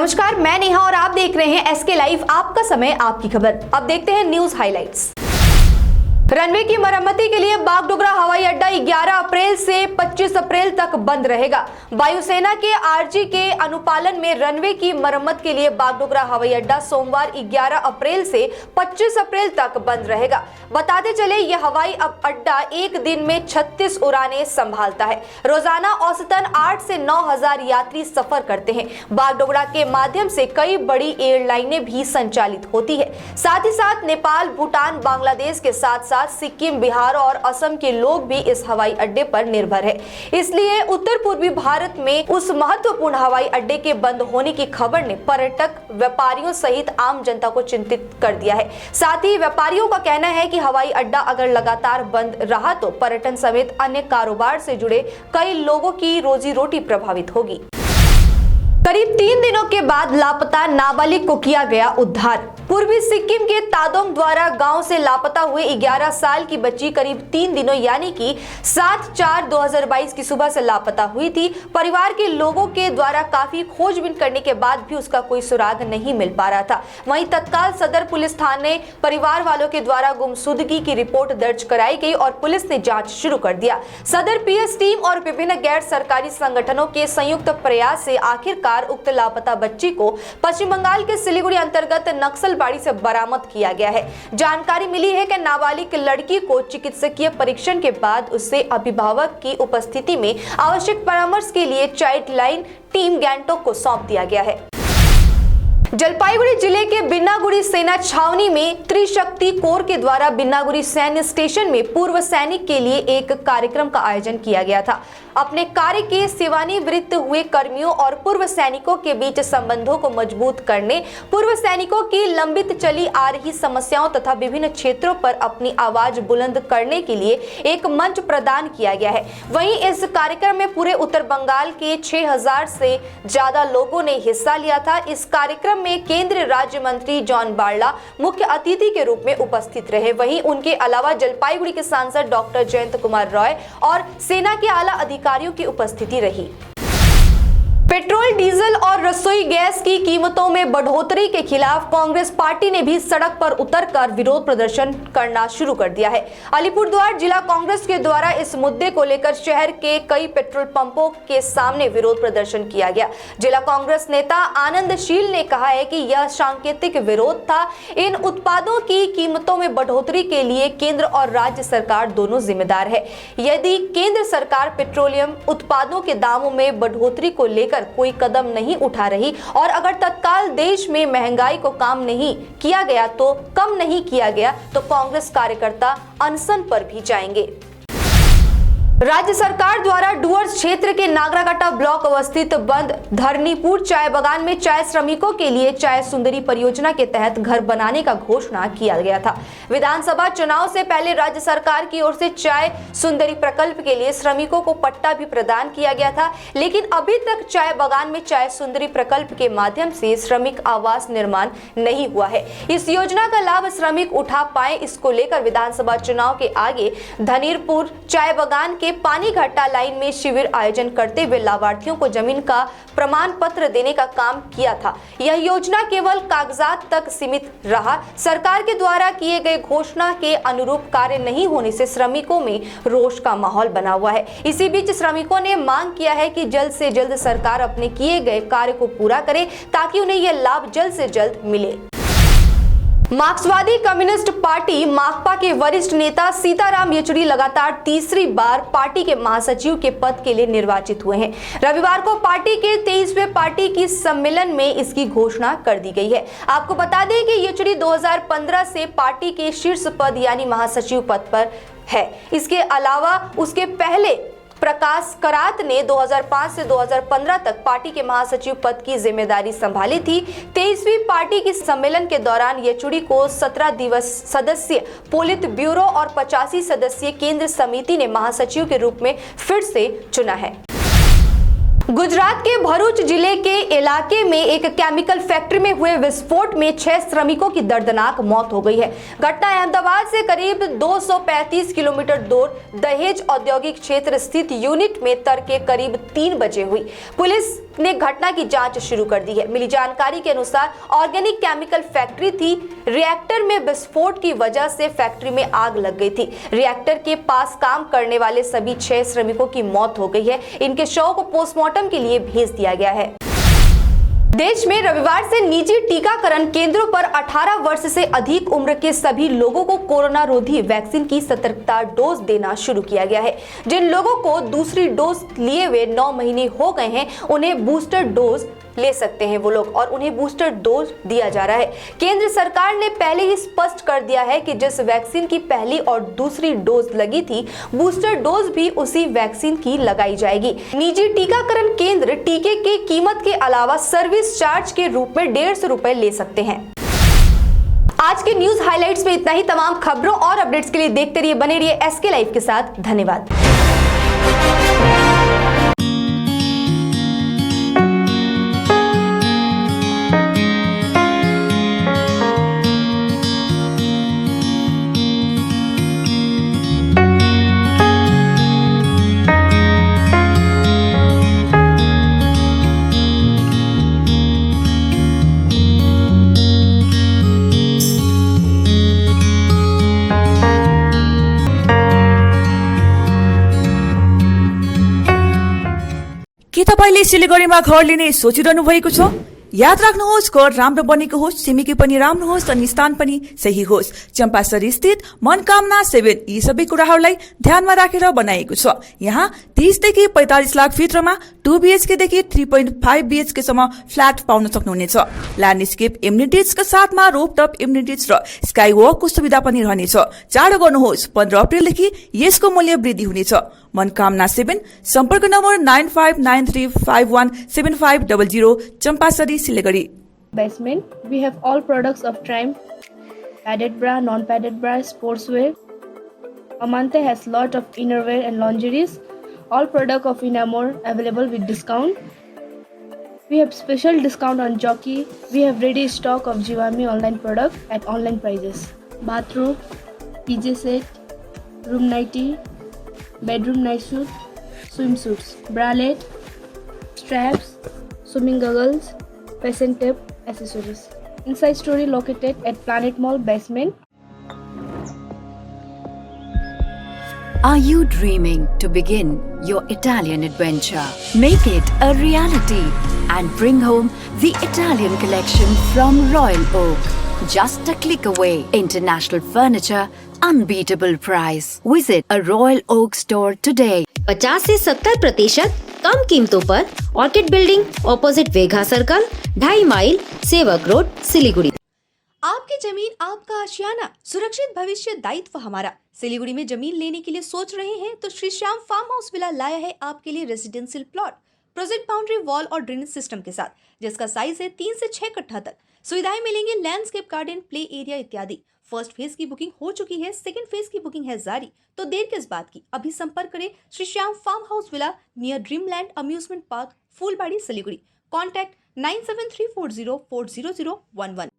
नमस्कार, मैं नेहा और आप देख रहे हैं एसके लाइव, आपका समय आपकी खबर। अब देखते हैं न्यूज हाइलाइट्स। रनवे की मरम्मती के लिए बागडोगरा हवाई अड्डा 11 अप्रैल से 25 अप्रैल तक बंद रहेगा। वायुसेना के आरजी के अनुपालन में रनवे की मरम्मत के लिए बागडोगरा हवाई अड्डा सोमवार 11 अप्रैल से 25 अप्रैल तक बंद रहेगा। बताते चले यह हवाई अड्डा एक दिन में 36 उड़ानें संभालता है। रोजाना औसतन 8 से 9 हजार यात्री सफर करते हैं। बागडोगरा के माध्यम से कई बड़ी एयरलाइनें भी संचालित होती है। साथ ही साथ नेपाल, भूटान, बांग्लादेश के साथ साथ सिक्किम, बिहार और असम के लोग भी इस हवाई अड्डे पर निर्भर है। इसलिए उत्तर पूर्वी भारत में उस महत्वपूर्ण हवाई अड्डे के बंद होने की खबर ने पर्यटक, व्यापारियों सहित आम जनता को चिंतित कर दिया है। साथ ही व्यापारियों का कहना है कि हवाई अड्डा अगर लगातार बंद रहा तो पर्यटन समेत अन्य कारोबार से जुड़े कई लोगों की रोजी रोटी प्रभावित होगी। करीब 3 दिनों के बाद लापता नाबालिग को किया गया उद्धार। पूर्वी सिक्किम के तादोंग द्वारा गांव से लापता हुए 11 साल की बच्ची करीब 3 दिनों यानी कि 7/4/2022 की सुबह से लापता हुई थी। परिवार के लोगों के द्वारा काफी खोजबीन करने के बाद भी उसका कोई सुराग नहीं मिल पा रहा था। वहीं तत्काल सदर पुलिस थाने परिवार वालों के द्वारा गुमशुदगी की रिपोर्ट दर्ज कराई गई और पुलिस ने जांच शुरू कर दिया। सदर पीएस टीम और विभिन्न गैर सरकारी संगठनों के संयुक्त प्रयास से आखिरकार उक्त लापता बच्ची को पश्चिम बंगाल के सिलीगुड़ी अंतर्गत नक्सलबाड़ी से बरामद किया गया है। जानकारी मिली है कि नाबालिग लड़की को चिकित्सकीय परीक्षण के बाद उससे अभिभावक की उपस्थिति में आवश्यक परामर्श के लिए चाइल्ड लाइन टीम गैंगटोक को सौंप दिया गया है। जलपाईगुड़ी जिले के बिन्नागुड़ी सेना छावनी में त्रिशक्ति कोर के द्वारा बिन्नागुड़ी सैन्य स्टेशन में पूर्व सैनिक के लिए एक कार्यक्रम का आयोजन किया गया था। अपने कार्य के सेवानिवृत्त हुए कर्मियों और पूर्व सैनिकों के बीच संबंधों को मजबूत करने, पूर्व सैनिकों की लंबित चली आ रही समस्याओं तथा विभिन्न क्षेत्रों पर अपनी आवाज बुलंद करने के लिए एक मंच प्रदान किया गया है। वहीं इस कार्यक्रम में पूरे उत्तर बंगाल के 6000 से ज्यादा लोगों ने हिस्सा लिया था। इस कार्यक्रम में केंद्रीय राज्य मंत्री जॉन बार्ला मुख्य अतिथि के रूप में उपस्थित रहे। वहीं उनके अलावा जलपाईगुड़ी के सांसद डॉक्टर जयंत कुमार रॉय और सेना के आला अधिकारियों की उपस्थिति रही। पेट्रोल, डीजल और रसोई गैस की कीमतों में बढ़ोतरी के खिलाफ कांग्रेस पार्टी ने भी सड़क पर उतरकर विरोध प्रदर्शन करना शुरू कर दिया है। अलीपुरद्वार जिला कांग्रेस के द्वारा इस मुद्दे को लेकर शहर के कई पेट्रोल पंपों के सामने विरोध प्रदर्शन किया गया। जिला कांग्रेस नेता आनंदशील ने कहा है कि यह सांकेतिक विरोध था। इन उत्पादों की कीमतों में बढ़ोतरी के लिए केंद्र और राज्य सरकार दोनों जिम्मेदार है। यदि केंद्र सरकार पेट्रोलियम उत्पादों के दामों में बढ़ोतरी को लेकर कोई कदम नहीं उठा रही और अगर तत्काल देश में महंगाई को कम नहीं किया गया तो कांग्रेस कार्यकर्ता अनशन पर भी जाएंगे। राज्य सरकार द्वारा डुअर्स क्षेत्र के नागराकाटा ब्लॉक अवस्थित बंद धरनीपुर चाय बागान में चाय श्रमिकों के लिए चाय सुंदरी परियोजना के तहत घर बनाने का घोषणा किया गया था। विधानसभा चुनाव से पहले राज्य सरकार की ओर से चाय सुंदरी प्रकल्प के लिए श्रमिकों को पट्टा भी प्रदान किया गया था, लेकिन अभी तक चाय बागान में चाय सुंदरी प्रकल्प के माध्यम से श्रमिक आवास निर्माण नहीं हुआ है। इस योजना का लाभ श्रमिक उठा पाए, इसको लेकर विधानसभा चुनाव के आगे धरनीपुर चाय बागान के पानी घट्टा लाइन में शिविर आयोजन करते हुए लाभार्थियों को जमीन का प्रमाण पत्र देने का काम किया था। यह योजना केवल कागजात तक सीमित रहा। सरकार के द्वारा किए गए घोषणा के अनुरूप कार्य नहीं होने से श्रमिकों में रोष का माहौल बना हुआ है। इसी बीच श्रमिकों ने मांग किया है कि जल्द से जल्द सरकार अपने किए गए कार्य को पूरा करे ताकि उन्हें यह लाभ जल्द से जल्द मिले। मार्क्सवादी कम्युनिस्ट पार्टी माकपा के वरिष्ठ नेता सीताराम येचुरी लगातार तीसरी बार पार्टी के महासचिव के पद के लिए निर्वाचित हुए हैं। रविवार को पार्टी के 23वें पार्टी की सम्मेलन में इसकी घोषणा कर दी गई है। आपको बता दें कि येचुरी 2015 से पार्टी के शीर्ष पद यानी महासचिव पद पर है। इसके अलावा उसके पहले प्रकाश करात ने 2005 से 2015 तक पार्टी के महासचिव पद की जिम्मेदारी संभाली थी। 23वीं पार्टी के सम्मेलन के दौरान येचुरी को 17 सदस्यीय पोलित ब्यूरो और 85 सदस्यीय केंद्र समिति ने महासचिव के रूप में फिर से चुना है। गुजरात के भरूच जिले के इलाके में एक केमिकल फैक्ट्री में हुए विस्फोट में 6 श्रमिकों की दर्दनाक मौत हो गई है। घटना अहमदाबाद से करीब 235 किलोमीटर दूर दहेज औद्योगिक क्षेत्र स्थित यूनिट में तड़के करीब 3 बजे हुई। पुलिस ने घटना की जांच शुरू कर दी है। मिली जानकारी के अनुसार ऑर्गेनिक केमिकल फैक्ट्री थी। रिएक्टर में विस्फोट की वजह से फैक्ट्री में आग लग गई थी। रिएक्टर के पास काम करने वाले सभी 6 श्रमिकों की मौत हो गई है। इनके शव को पोस्टमार्टम के लिए भेज दिया गया है। देश में रविवार से निजी टीकाकरण केंद्रों पर 18 वर्ष से अधिक उम्र के सभी लोगों को कोरोना रोधी वैक्सीन की सतर्कता डोज देना शुरू किया गया है। जिन लोगों को दूसरी डोज लिए हुए 9 महीने हो गए हैं, उन्हें बूस्टर डोज ले सकते हैं वो लोग, और उन्हें बूस्टर डोज दिया जा रहा है। केंद्र सरकार ने पहले ही स्पष्ट कर दिया है कि जिस वैक्सीन की पहली और दूसरी डोज लगी थी, बूस्टर डोज भी उसी वैक्सीन की लगाई जाएगी। निजी टीकाकरण केंद्र टीके की कीमत के अलावा सर्विस चार्ज के रूप में 150 रुपए ले सकते हैं। आज के न्यूज हाइलाइट्स में इतना ही। तमाम खबरों और अपडेट्स के लिए देखते रहिए, बने रहिए एसके लाइव के साथ। धन्यवाद। के तपाईले सिलिगुडीमा घर लिने सोचिरहनु भएको छ? याद राख्नुहोस्, घर राम्रो बनेको होस्, छिमेकी पनि राम्रो होस् अनि स्थान पनि सही होस्। चम्पासरी स्थित मनकामना 7 यी सबै कुराहरूलाई ध्यानमा राखेर बनाएको छ। यहाँ 30 देखि 45 लाख भित्रमा 2 BHK देखि 3.5 BHK सम्म फ्ल्याट पाउन सक्नुहुनेछ। ल्यान्डस्केप एम्युनिटिजका साथमा रोपटप एम्युनिटिज र स्काई वकको सुविधा पनि रहनेछ। चाँडो गर्नुहोस्, 15 अप्रिलदेखि यसको मूल्य वृद्धि हुनेछ। मनकामना 7, सम्पर्क नम्बर 9593517500, चम्पासरी, सिलगढी। Basement, we have all products of Triumph, padded bra, non-padded bra, sportswear. Amante has lot of innerwear and lingeries. All product of Inamore available with discount. We have special discount on Jockey. We have ready stock of Jivami online product at online prices. Bathroom, PJ set, room nightie, bedroom night suit, swimsuits, bralette, straps, swimming goggles, fashion tape, accessories. Inside story located at Planet Mall basement. Are you dreaming to begin your Italian adventure? Make it a reality and bring home the Italian collection from Royal Oak. Just a click away. International furniture, unbeatable price. Visit a Royal Oak store today. 50 से 70% कम कीमतों पर orchid building opposite वेघा circle, 2.5 mile, Sevoke road, Siliguri. आपकी जमीन आपका आशियाना, सुरक्षित भविष्य दायित्व हमारा। सिलीगुड़ी में जमीन लेने के लिए सोच रहे हैं तो Shri Shyam farm house villa लाया है आपके लिए residential plot, project boundary wall और ड्रेनेज सिस्टम के साथ, जिसका साइज है 3 से 6 कट्ठा तक। सुविधाएं मिलेंगी लैंडस्केप गार्डन, प्ले एरिया इत्यादि। फर्स्ट फेज की बुकिंग हो चुकी है, सेकंड फेज की बुकिंग है जारी। तो देर किस बात की, अभी संपर्क करें Shri Shyam farm house villa near Dreamland amusement park, Phulbari, Siliguri. Contact 9734040011।